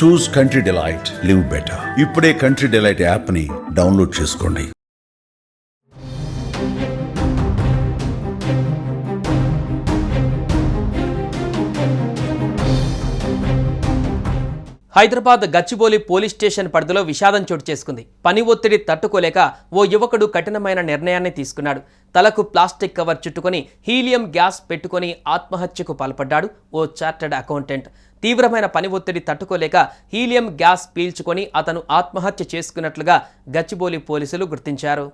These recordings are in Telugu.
చూస్ కంట్రీ డిలైట్, లివ్ బెటర్. ఇప్పుడే కంట్రీ డిలైట్ యాప్ ని డౌన్లోడ్ చేసుకోండి. హైదరాబాద్ గచ్చిబౌలి పోలీస్ స్టేషన్ పరిధిలో విషాదం చోటు చేసుకుంది. పని ఒత్తిడి తట్టుకోలేక ఓ యువకుడు కఠినమైన నిర్ణయాన్ని తీసుకున్నాడు. తలకు ప్లాస్టిక్ కవర్ చుట్టుకొని హీలియం గ్యాస్ పెట్టుకొని ఆత్మహత్యకు పాల్పడ్డాడు ఓ చార్టర్డ్ అకౌంటెంట్. తీవ్రమైన పని ఒత్తిడి తట్టుకోలేక హీలియం గ్యాస్ పీల్చుకొని అతను ఆత్మహత్య చేసుకున్నట్లుగా గచ్చిబౌలి పోలీసులు గుర్తించారు.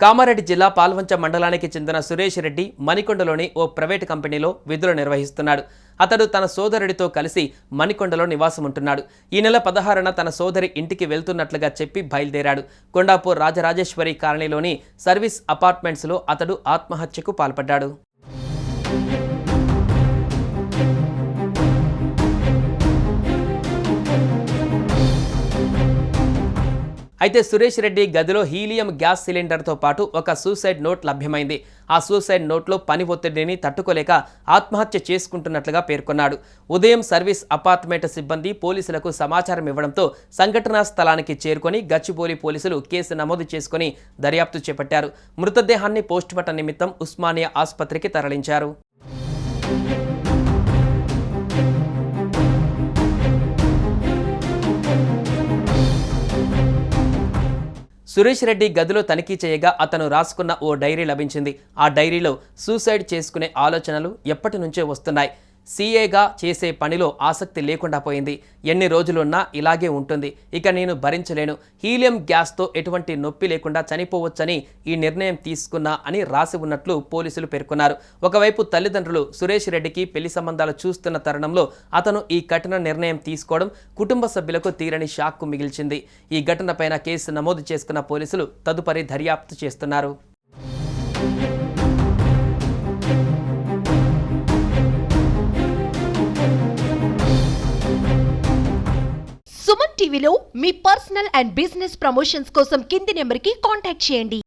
కామారెడ్డి జిల్లా పాల్వంచ మండలానికి చెందిన సురేష్ రెడ్డి మణికొండలోని ఓ ప్రైవేటు కంపెనీలో విధులు నిర్వహిస్తున్నాడు. అతడు తన సోదరుడితో కలిసి మణికొండలో నివాసం ఉంటున్నాడు. ఈ నెల 16న తన సోదరి ఇంటికి వెళ్తున్నట్లుగా చెప్పి బయలుదేరాడు. కొండాపూర్ రాజరాజేశ్వరి కాలనీలోని సర్వీస్ అపార్ట్మెంట్స్లో అతడు ఆత్మహత్యకు పాల్పడ్డాడు. అయితే సురేష్ రెడ్డి గదిలో హీలియం గ్యాస్ సిలిండర్తో పాటు ఒక సూసైడ్ నోట్ లభ్యమైంది. ఆ సూసైడ్ నోట్లో పని ఒత్తిడిని తట్టుకోలేక ఆత్మహత్య చేసుకుంటున్నట్లుగా పేర్కొన్నాడు. ఉదయం సర్వీస్ అపార్ట్మెంట్ సిబ్బంది పోలీసులకు సమాచారం ఇవ్వడంతో సంఘటనా స్థలానికి చేరుకొని గచ్చిబౌలి పోలీసులు కేసు నమోదు చేసుకుని దర్యాప్తు చేపట్టారు. మృతదేహాన్ని పోస్టుమార్టం నిమిత్తం ఉస్మానియా ఆసుపత్రికి తరలించారు. సురేష్ రెడ్డి గదిలో తనిఖీ చేయగా అతను రాసుకున్న ఓ డైరీ లభించింది. ఆ డైరీలో సూసైడ్ చేసుకునే ఆలోచనలు ఎప్పటి నుంచే వస్తున్నాయి. సీఏగా చేసే పనిలో ఆసక్తి లేకుండా పోయింది. ఎన్ని రోజులున్నా ఇలాగే ఉంటుంది. ఇక నేను భరించలేను. హీలియం గ్యాస్తో ఎటువంటి నొప్పి లేకుండా చనిపోవచ్చని ఈ నిర్ణయం తీసుకున్నా అని రాసి ఉన్నట్లు పోలీసులు పేర్కొన్నారు. ఒకవైపు తల్లిదండ్రులు సురేష్ రెడ్డికి పెళ్లి సంబంధాలు చూస్తున్న తరుణంలో అతను ఈ కఠిన నిర్ణయం తీసుకోవడం కుటుంబ సభ్యులకు తీరని షాక్కు మిగిల్చింది. ఈ ఘటనపైన కేసు నమోదు చేసుకున్న పోలీసులు తదుపరి దర్యాప్తు చేస్తున్నారు. సుమన్ టీవీలో మీ పర్సనల్ అండ్ బిజినెస్ ప్రమోషన్స్ కోసం కింది నెంబర్కి కాంటాక్ట్ చేయండి.